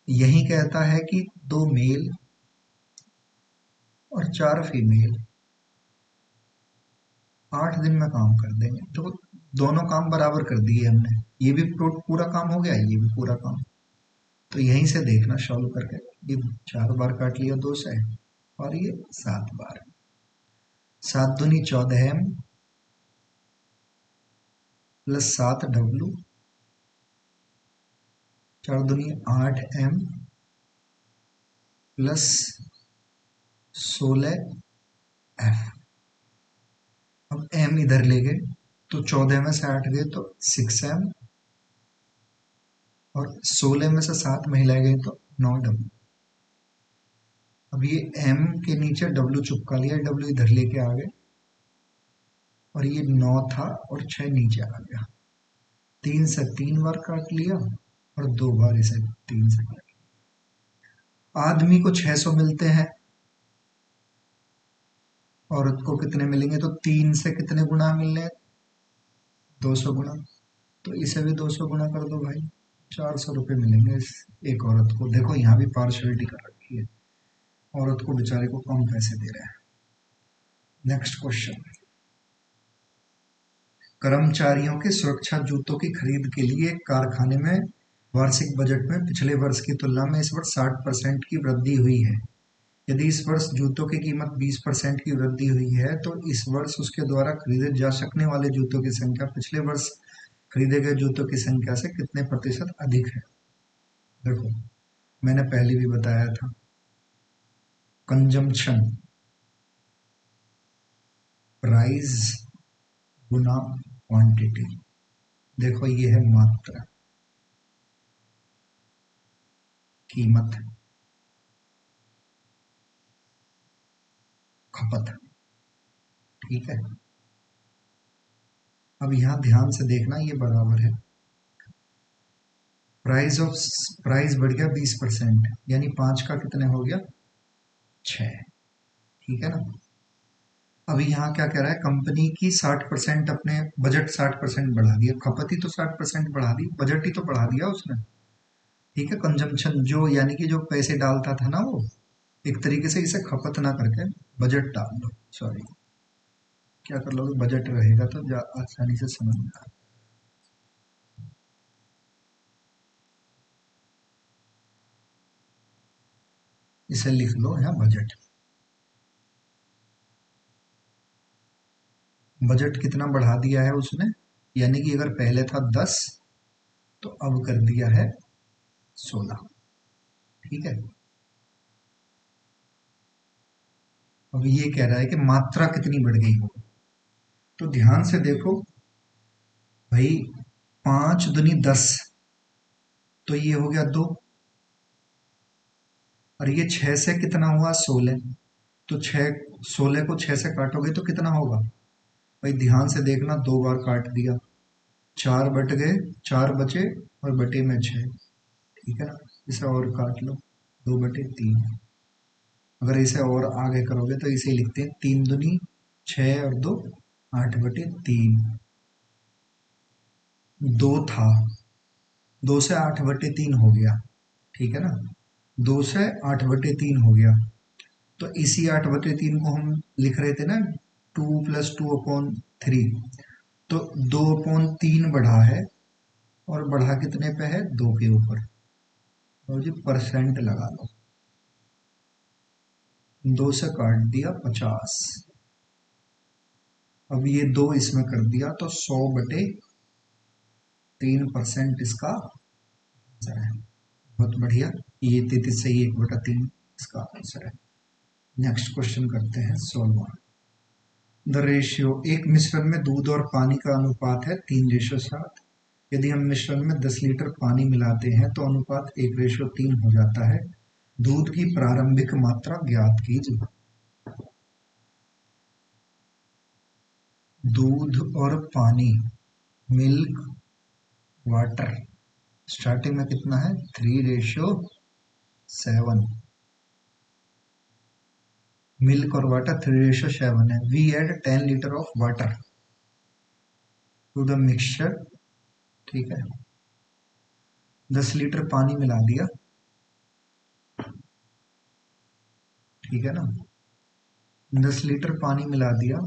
Speaker 1: यही कहता है कि 2 मेल और 4 फीमेल 8 दिन में काम कर देंगे, तो दोनों काम बराबर कर दिए हमने। ये भी पूरा काम हो गया, ये भी पूरा काम। तो यहीं से देखना सॉल्व करके, ये 4 बार काट लिया 2 से, और ये 7 बार। 7 दूनी 14M प्लस 7W, 4 दूनी 8M प्लस 16F। अब M इधर ले गए तो 14 में से 8 गए तो 6M, और 16 में से 7 महिलाएं गई तो 9W। अब ये M के नीचे W चुपका लिया, W इधर लेके आ गए, और ये 9 था और 6 नीचे आ गया। 3 से 3 बार काट लिया और 2 बार इसे 3 से काट लिया। आदमी को 600 मिलते हैं, औरत को कितने मिलेंगे? तो 3 से कितने गुना मिलने? 200 गुना। तो इसे भी 200 गुना कर दो भाई, 400 रुपये मिलेंगे इस एक औरत को। देखो यहाँ भी पार्शलिटी कर रखी है, औरत को बेचारे को कम पैसे दे रहे हैं। नेक्स्ट क्वेश्चन, कर्मचारियों के सुरक्षा जूतों की खरीद के लिए कारखाने में वार्षिक बजट में पिछले वर्ष की तुलना में इस वर्ष 60% की वृद्धि हुई है। यदि इस वर्ष जूतों की कीमत 20% की वृद्धि हुई है तो इस वर्ष उसके द्वारा खरीदे जा सकने वाले जूतों की संख्या पिछले वर्ष खरीदे गए जूतों की संख्या से कितने प्रतिशत अधिक है? देखो मैंने पहले भी बताया था, कंजम्पशन प्राइस गुना क्वांटिटी। देखो ये है मात्रा, कीमत, खपत, ठीक है। अब यहां ध्यान से देखना, ये बराबर है प्राइस बढ़ गया 20%, यानी 5 का कितने हो गया? 6, ठीक है ना। अभी यहाँ क्या कह रहा है, कंपनी की 60% अपने बजट 60% बढ़ा दिया, खपत ही तो 60% बढ़ा दी, बजट ही तो बढ़ा दिया उसने, ठीक है। कंजम्पशन जो यानी कि जो पैसे डालता था ना वो, एक तरीके से इसे खपत ना करके बजट डाल दो, सॉरी क्या कर लोगे, बजट रहेगा तो आसानी से समझ में आ। इसे लिख लो यहाँ बजट। बजट कितना बढ़ा दिया है उसने, यानी कि अगर पहले था 10 तो अब कर दिया है 16, ठीक है। अब ये कह रहा है कि मात्रा कितनी बढ़ गई हो, तो ध्यान से देखो भाई, 5 दूनी 10, तो ये हो गया 2, और ये 6 से कितना हुआ 16, तो 16 को 6 से काटोगे तो कितना होगा भाई? ध्यान से देखना, 2 बार काट दिया, 4 बट गए, 4 बचे और बटे में 6, ठीक है ना। इसे और काट लो, 2/3। अगर इसे और आगे करोगे तो इसे लिखते हैं 3 दूनी 6 और 2 8/3। 2 था, 2 से 8/3 हो गया, ठीक है ना। 2 से 8/3 हो गया, तो इसी 8/3 को हम लिख रहे थे ना 2 + 2/3, तो 2/3 बढ़ा है, और बढ़ा कितने पे है? 2 के ऊपर, तो जी परसेंट लगा लो, 2 से काट दिया 50, अब ये 2 इसमें कर दिया तो 100/3% इसका आंसर है। बहुत बढ़िया, ये 33 से 1/3 इसका आंसर है। नेक्स्ट क्वेश्चन करते हैं, सॉल्व। द रेशियो, एक मिश्रण में दूध और पानी का अनुपात है 3:7। यदि हम मिश्रण में 10 लीटर पानी मिलाते हैं तो अनुपात 1:3 हो जाता है। दूध की प्रारंभिक मात्रा ज्ञात कीजिए। दूध और पानी, मिल्क वाटर, स्टार्टिंग में कितना है? 3:7। मिल्क और वाटर 3:7 है। We add 10 litre of water to the mixture, ठीक है। 10 लीटर पानी मिला दिया, ठीक है ना। 10 लीटर पानी मिला दिया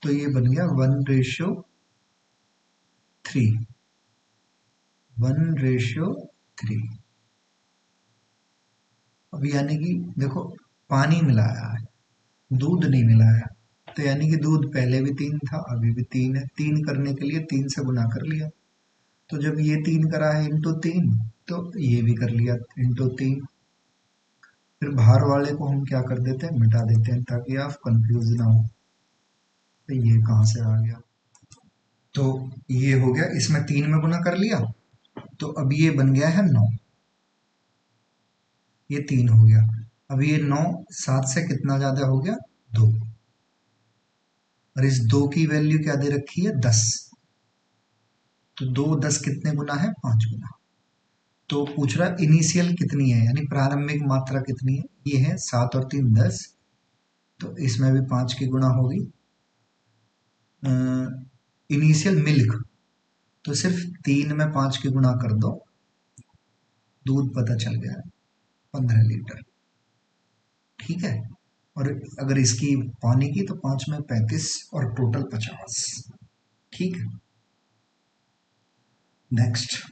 Speaker 1: तो ये बन गया 1:3, 1:3। अब यानी कि देखो, पानी मिलाया है, दूध नहीं मिलाया, तो यानी कि दूध पहले भी 3 था, अभी भी 3 है। 3 करने के लिए 3 से गुना कर लिया, तो जब ये 3 करा है × 3, तो ये भी कर लिया × 3। फिर बाहर वाले को हम क्या कर देते हैं, मिटा देते हैं, ताकि आप कंफ्यूज ना हो तो ये कहाँ से आ गया। तो ये हो गया, इसमें 3 में गुना कर लिया, तो अब ये बन गया है 9, ये 3 हो गया। अब ये 9 7 से कितना ज्यादा हो गया, 2, और इस 2 की वैल्यू क्या दे रखी है, 10। तो 2 10 कितने गुना है, 5 गुना। तो पूछ रहा इनिशियल कितनी है, यानी प्रारंभिक मात्रा कितनी है, ये है 7 और 3 10, तो इसमें भी 5 की गुणा होगी। इनिशियल मिल्क, तो सिर्फ 3 में 5 की गुणा कर दो, दूध पता चल गया, 15 लीटर। ठीक है, और अगर इसकी पानी की तो 5 में 35 और टोटल 50। ठीक है, नेक्स्ट।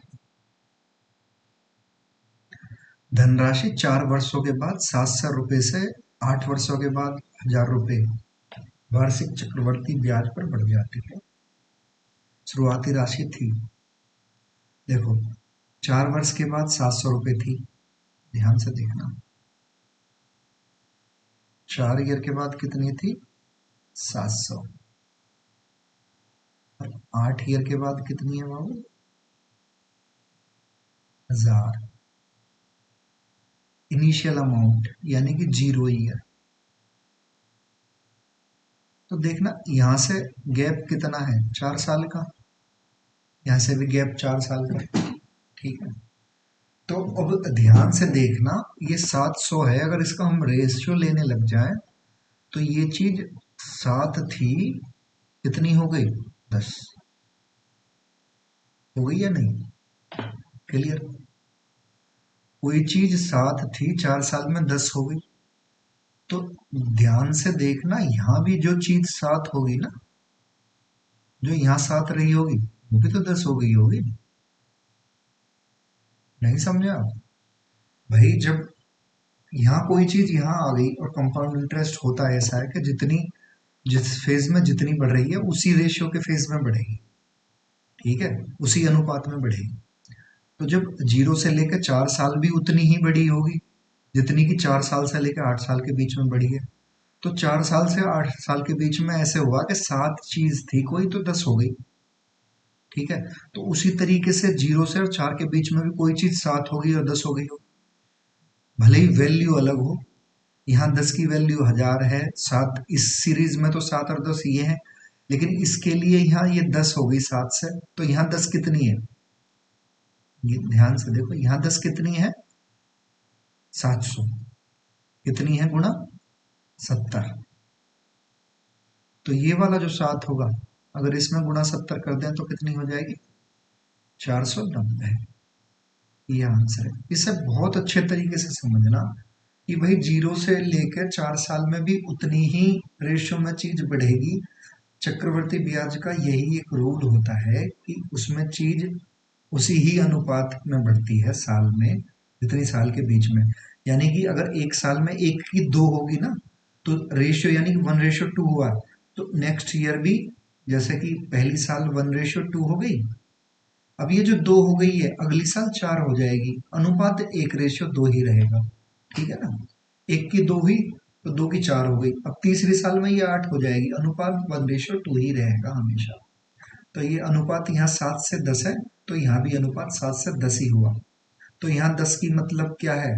Speaker 1: धनराशि 4 वर्षों के बाद 700 रुपए से 8 वर्षों के बाद 1000 रुपए वार्षिक चक्रवर्ती ब्याज पर बढ़ जाती है। शुरुआती राशि थी, देखो 4 वर्ष के बाद 700 रुपए थी, ध्यान से देखना। 4 ईयर के बाद कितनी थी, 700, और 8 ईयर के बाद कितनी है बाबू, 1000। इनिशियल अमाउंट यानी कि 0 ईयर। तो देखना यहां से गैप कितना है, 4 साल का, यहां से भी गैप 4 साल का। ठीक है, तो अब ध्यान से देखना, ये 700 है, अगर इसका हम रेशियो लेने लग जाए तो ये चीज 7 थी, कितनी हो गई, 10 हो गई या नहीं, क्लियर। कोई चीज 7 थी, 4 साल में 10 हो गई। तो ध्यान से देखना, यहां भी जो चीज 7 होगी ना, जो यहाँ 7 रही होगी वो भी तो 10 हो गई होगी। नहीं समझे आप भाई, जब यहाँ कोई चीज यहाँ आ गई, और कंपाउंड इंटरेस्ट होता है ऐसा है कि जितनी जिस फेज में जितनी बढ़ रही है उसी रेशियो के फेज में बढ़ेगी। ठीक है, उसी अनुपात में बढ़ेगी। तो जब 0 से लेकर 4 साल भी उतनी ही बड़ी होगी जितनी कि 4 साल से लेकर 8 साल के बीच में बढ़ी है। तो 4 साल से 8 साल के बीच में ऐसे हुआ कि 7 चीज थी कोई, तो 10 हो गई। ठीक है, तो उसी तरीके से 0 से और 4 के बीच में भी कोई चीज 7 होगी और 10 हो गई हो, भले ही वैल्यू अलग हो। यहाँ 10 की वैल्यू 1000 है, 7 इस सीरीज में तो 7 और 10 ये है, लेकिन इसके लिए यहाँ ये 10 हो गई 7 से, तो यहाँ 10 कितनी है, ये ध्यान से देखो, यहाँ 10 कितनी है, 700, कितनी है गुणा 70। तो ये वाला जो 7 होगा, अगर इसमें गुणा 70 कर दें तो कितनी हो जाएगी, 490। ये आंसर है। इसे बहुत अच्छे तरीके से समझना कि भाई 0 से लेकर 4 साल में भी उतनी ही रेशियो में चीज बढ़ेगी। चक्रवर्ती ब्याज का यही एक रूल होता है कि उसमें चीज उसी ही अनुपात में बढ़ती है साल में, जितनी साल के बीच में। यानी कि अगर एक साल में 1 की 2 होगी ना, तो रेशियो यानी कि 1:2 हुआ, तो नेक्स्ट ईयर भी जैसे कि पहली साल 1:2 हो गई, अब ये जो 2 हो गई है अगली साल 4 हो जाएगी, अनुपात 1:2 ही रहेगा। ठीक है ना, 1 की 2 हुई तो 2 की 4 हो गई, अब तीसरी साल में ये 8 हो जाएगी, अनुपात 1:2 ही रहेगा हमेशा। तो ये अनुपात यहाँ 7 से 10 है, तो यहाँ भी अनुपात 7 से 10 ही हुआ। तो यहाँ 10 की मतलब क्या है,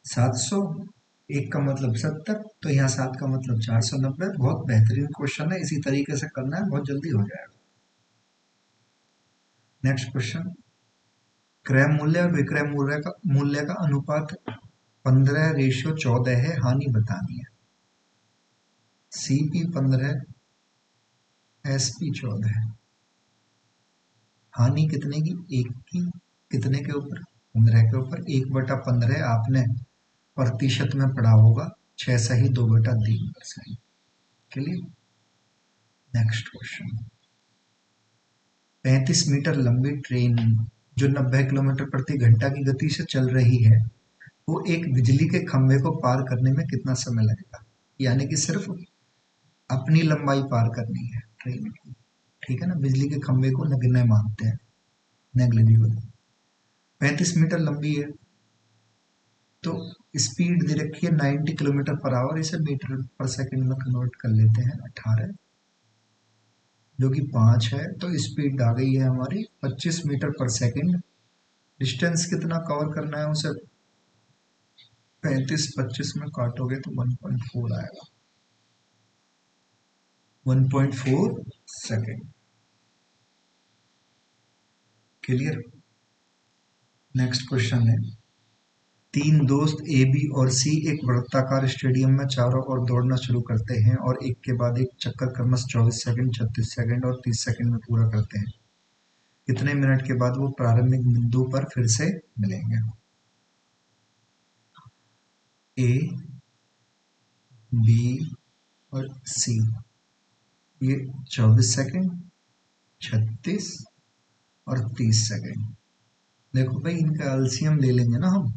Speaker 1: 700, 1 का मतलब 70, तो यहाँ 7 का मतलब 490। बहुत बेहतरीन क्वेश्चन है, इसी तरीके से करना है, बहुत जल्दी हो जाएगा। नेक्स्ट क्वेश्चन, क्रय मूल्य और विक्रय मूल्य का अनुपात 15:14 है, हानि बतानी है। CP 15, SP 14, हानि कितने की, 1 की, कितने के ऊपर, 15 के ऊपर। 1/15 आपने प्रतिशत में पढ़ा होगा, 6 सही 2/3 सही। क्लियर। नेक्स्ट क्वेश्चन, 35 मीटर लंबी ट्रेन जो 90 किलोमीटर प्रति घंटा की गति से चल रही है, वो एक बिजली के खंभे को पार करने में कितना समय लगेगा। यानी कि सिर्फ अपनी लंबाई पार करनी है ट्रेन की। ठीक है ना, बिजली के खंभे को नगण्य मानते हैं, नेग्लिजिबल। 35 मीटर लंबी है, तो स्पीड दे रखी है 90 किलोमीटर पर आवर, इसे मीटर पर सेकंड में कन्वर्ट कर लेते हैं 18, जो कि 5 है। तो स्पीड आ गई है हमारी 25 मीटर पर सेकंड। डिस्टेंस कितना कवर करना है उसे 35-25 में काटोगे तो 1.4 आएगा, 1.4 सेकेंड। क्लियर। नेक्स्ट क्वेश्चन है, तीन दोस्त ए बी और सी एक वृत्ताकार स्टेडियम में चारों ओर दौड़ना शुरू करते हैं और एक के बाद एक चक्कर क्रमश 24 सेकंड, 36 सेकंड और 30 सेकंड में पूरा करते हैं। कितने मिनट के बाद वो प्रारंभिक बिंदु पर फिर से मिलेंगे? ए, बी और सी। ये 24 सेकंड, 36 और 30 सेकंड। देखो भाई, इनका एलसीएम ले लेंगे ना हम,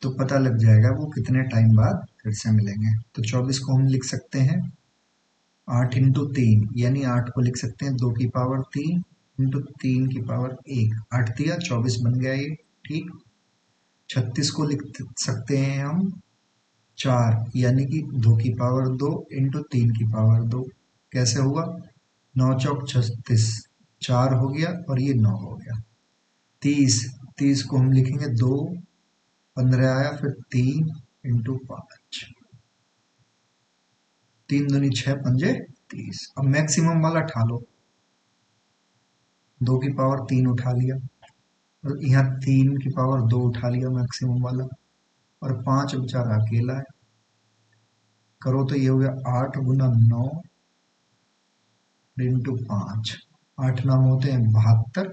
Speaker 1: तो पता लग जाएगा वो कितने टाइम बाद फिर से मिलेंगे। तो 24 को हम लिख सकते हैं 8 इंटू 3, यानी 8 को लिख सकते हैं 2 की पावर 3 इंटू 3 की पावर 1, 8 दिया 24 बन गया ये। ठीक। 36 को लिख सकते हैं हम 4, यानी कि 2 की पावर 2 इंटू 3 की पावर 2। कैसे होगा? 9 चौक 36, 4 हो गया और ये 9 हो गया। 30 को हम लिखेंगे 2, 15 आया, फिर 3 इंटू 5, 3 दूनी 6 पंजे 30। अब मैक्सिमम वाला उठा लो, 2 की पावर 3 उठा लिया और यहाँ 3 की पावर 2 उठा लिया मैक्सिमम वाला, और 5 बेचारा अकेला है। करो तो ये हो गया 8 गुना 9 इंटू 5, 8 नाम होते हैं 72,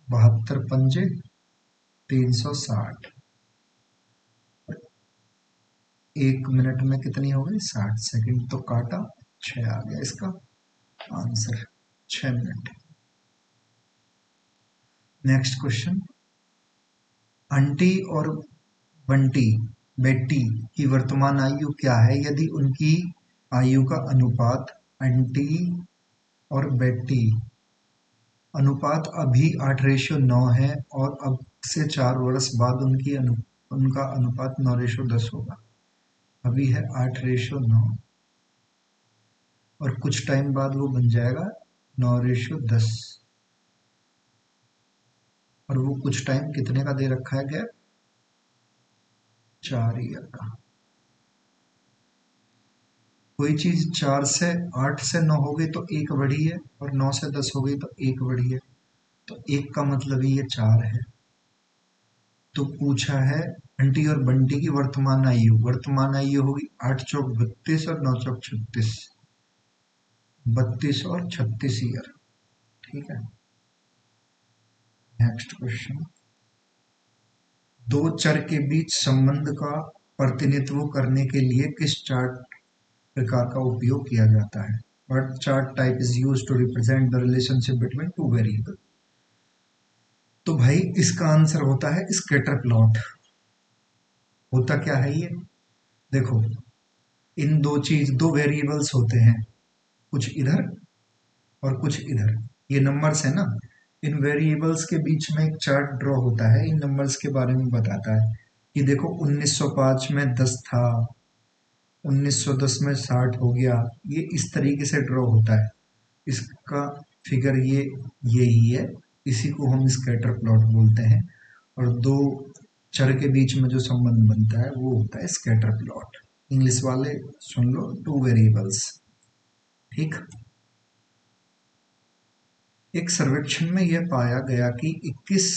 Speaker 1: 72 पंजे 360। 1 मिनट में कितनी हो गई? 60 सेकंड। तो काटा 6 आ गया इसका answer, 6 minute. Next question, aunty और बंटी बेटी की वर्तमान आयु क्या है यदि उनकी आयु का अनुपात आंटी और बेटी अनुपात अभी 8:9 है और अब से 4 वर्ष बाद उनका अनुपात 9:10 होगा। अभी है 8:9 और कुछ टाइम बाद वो बन जाएगा 9:10। और वो कुछ टाइम कितने का दे रखा है गैप? 4 ईयर का। कोई चीज 4 से 8 से 9 हो गई तो 1 बढ़ी है, और 9 से 10 हो गई तो 1 बढ़ी है, तो 1 का मतलब ही ये 4 है। तो पूछा है बंटी और बंटी की वर्तमान आयु। वर्तमान आयु होगी 8 चौक 32 और 9 चौक 36, 32 और 36 ईयर। ठीक है। नेक्स्ट क्वेश्चन, दो चर के बीच संबंध का प्रतिनिधित्व करने के लिए किस चार्ट प्रकार का उपयोग किया जाता है? What chart type is used to represent the relationship between two variables? तो भाई इसका आंसर होता है स्कैटर प्लॉट। होता क्या है ये? देखो, इन दो वेरिएबल्स होते हैं, कुछ इधर और कुछ इधर। ये नंबर्स है ना, इन वेरिएबल्स के बीच में एक चार्ट ड्रॉ होता है, इन नंबर्स के बारे में बताता है कि देखो 1905 में 10 था, 1910 में 60 हो गया। ये इस तरीके से ड्रॉ होता है। इसका फिगर ये यही है, इसी को हम स्कैटर प्लॉट बोलते हैं। और दो चर के बीच में जो संबंध बनता है वो होता है स्कैटर प्लॉट। इंग्लिश वाले सुन लो, टू वेरिएबल्स। ठीक। एक सर्वेक्षण में यह पाया गया कि 21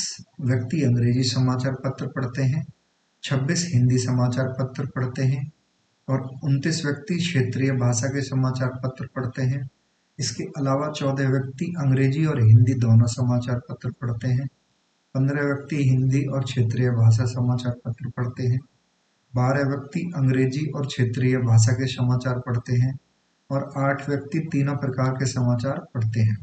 Speaker 1: व्यक्ति अंग्रेजी समाचार पत्र पढ़ते हैं, 26 हिंदी समाचार पत्र पढ़ते हैं और 29 व्यक्ति क्षेत्रीय भाषा के समाचार पत्र पढ़ते हैं। इसके अलावा 14 व्यक्ति अंग्रेजी और हिंदी दोनों समाचार पत्र पढ़ते हैं, 15 व्यक्ति हिंदी और क्षेत्रीय भाषा समाचार पत्र पढ़ते हैं, 12 व्यक्ति अंग्रेजी और क्षेत्रीय भाषा के समाचार पढ़ते हैं और 8 व्यक्ति तीनों प्रकार के समाचार पढ़ते हैं।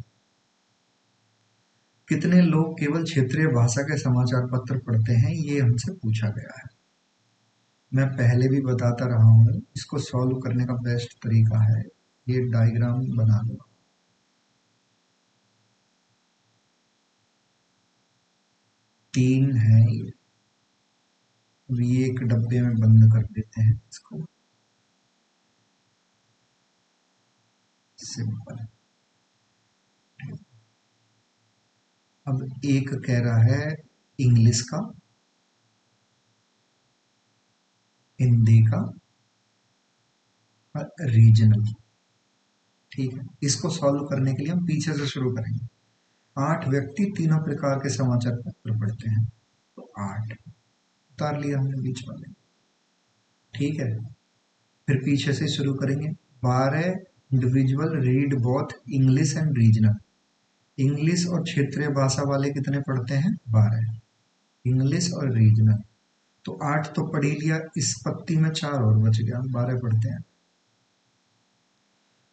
Speaker 1: कितने लोग केवल क्षेत्रीय भाषा के समाचार पत्र पढ़ते हैं, ये हमसे पूछा गया है। मैं पहले भी बताता रहा हूँ, इसको सॉल्व करने का बेस्ट तरीका है ये डायग्राम बना लो। तीन है ये, अब ये एक डब्बे में बंद कर देते हैं इसको, सिंपल। अब एक कह रहा है इंग्लिश का, हिंदी का और रीजनल। ठीक है, इसको सॉल्व करने के लिए हम पीछे से शुरू करेंगे। 8 व्यक्ति तीनों प्रकार के समाचार पत्र पढ़ते हैं, तो 8 उतार लिया हमने बीच वाले। ठीक है, फिर पीछे से शुरू करेंगे। 12 individual read both English and regional. English और क्षेत्रीय भाषा वाले कितने पढ़ते हैं? 12। इंग्लिश और रीजनल, तो 8 तो पढ़ ही लिया, इस पत्ती में 4 और बच गया, 12 पढ़ते हैं।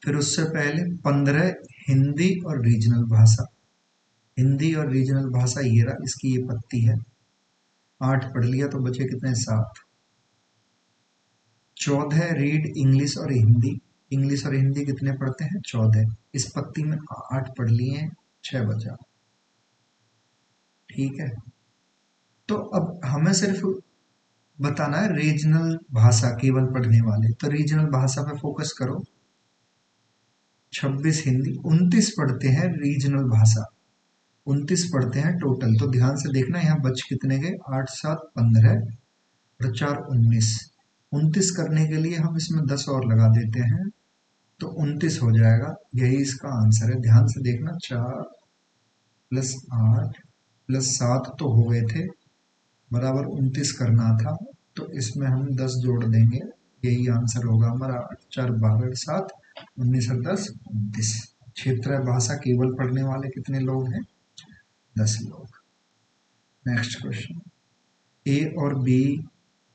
Speaker 1: फिर उससे पहले 15 हिंदी और रीजनल भाषा। हिंदी और रीजनल भाषा ये रहा, इसकी ये पत्ती है। 8 पढ़ लिया, तो बचे कितने? 7। 14 रीड इंग्लिश और हिंदी। इंग्लिश और हिंदी कितने पढ़ते हैं? 14। इस पत्ती में 8 पढ़ लिए हैं, 6 बचा। ठीक है, तो अब हमें सिर्फ बताना है रीजनल भाषा केवल पढ़ने वाले, तो रीजनल भाषा पे फोकस करो। 26 हिंदी, 29 पढ़ते हैं रीजनल भाषा, 29 पढ़ते हैं टोटल। तो ध्यान से देखना, यहाँ बच कितने गए? 8 7 15 और 4 19। 29 करने के लिए हम इसमें 10 और लगा देते हैं, तो 29 हो जाएगा। यही इसका आंसर है। ध्यान से देखना, 4 + 8 + 7 तो हो गए थे, बराबर 29 करना था, तो इसमें हम 10 जोड़ देंगे। यही आंसर होगा हमारा। 8 4 12 7 19 और 10 29। क्षेत्रीय भाषा केवल पढ़ने वाले कितने लोग हैं? 10 लोग। Next question. ए और बी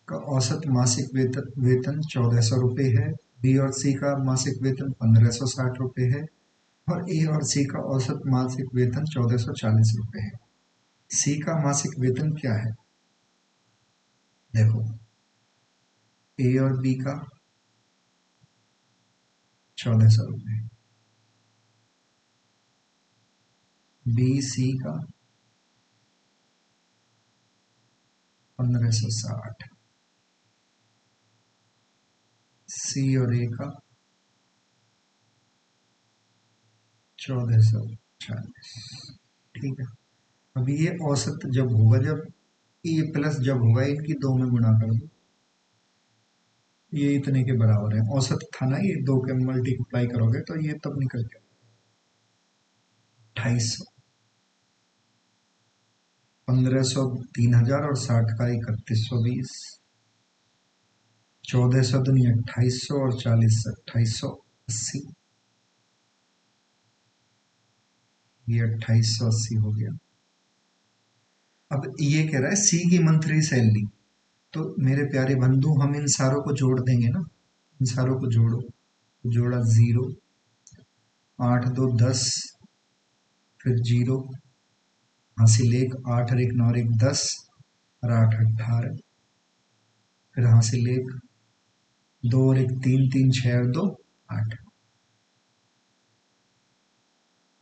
Speaker 1: का औसत मासिक वेतन 1400 रुपये है। बी और सी का मासिक वेतन 1560 रुपये है। और ए और सी का औसत मासिक वेतन 1440 रुपये है। सी का मासिक वेतन क्या है? देखो, ए और बी का 1400 रुपये, बी सी का 1560, सी और ए का 1440। ठीक है, अभी ये औसत जब होगा, जब ये प्लस जब होगा, इनकी 2 में गुणा कर दो, ये इतने के बराबर है। औसत था ना, ये 2 के मल्टीप्लाई करोगे तो ये तब निकल गया 2800। 1500 3000 और 60 का 3120। 1400 दूनी 2800 और 40 से 2880। ये 2880 हो गया। अब ये कह रहा है सी की मंथली सैलरी, तो मेरे प्यारे बंधु हम इन सारों को जोड़ देंगे ना, इन सारों को जोड़ो। जोड़ा 0, 8 2 10, फिर 0, हासिल 1, 8 और 1 9 और 1 10 और 8 18, फिर हासिल 1, 2 और 1 3 3 6 और 2 8।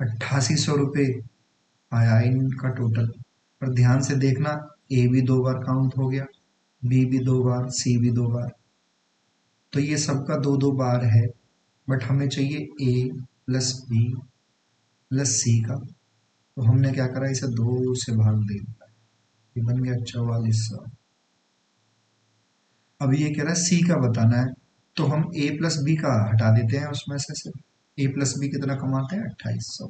Speaker 1: 8800 रुपये आया इनका टोटल। और ध्यान से देखना, ए भी 2 बार काउंट हो गया, बी भी 2 बार, सी भी 2 बार, तो ये सबका 2 2 बार है। बट हमें चाहिए ए प्लस बी प्लस सी का, तो हमने क्या करा, इसे 2 से भाग दे दिया, ये बन गया 4400। अब ये कह रहा है सी का बताना है, तो हम ए प्लस बी का हटा देते हैं उसमें से। ए प्लस बी कितना कमाते हैं? 2800।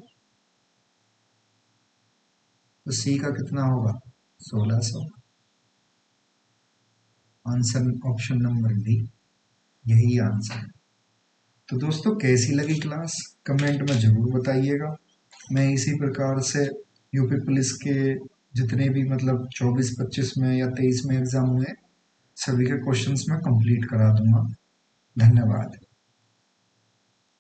Speaker 1: तो सी का कितना होगा? 1600। आंसर ऑप्शन नंबर डी, यही आंसर है। तो दोस्तों, कैसी लगी क्लास कमेंट में जरूर बताइएगा। मैं इसी प्रकार से यूपी पुलिस के जितने भी मतलब 24 25 में या 23 में एग्जाम हुए, सभी के क्वेश्चंस मैं कंप्लीट करा दूंगा। धन्यवाद।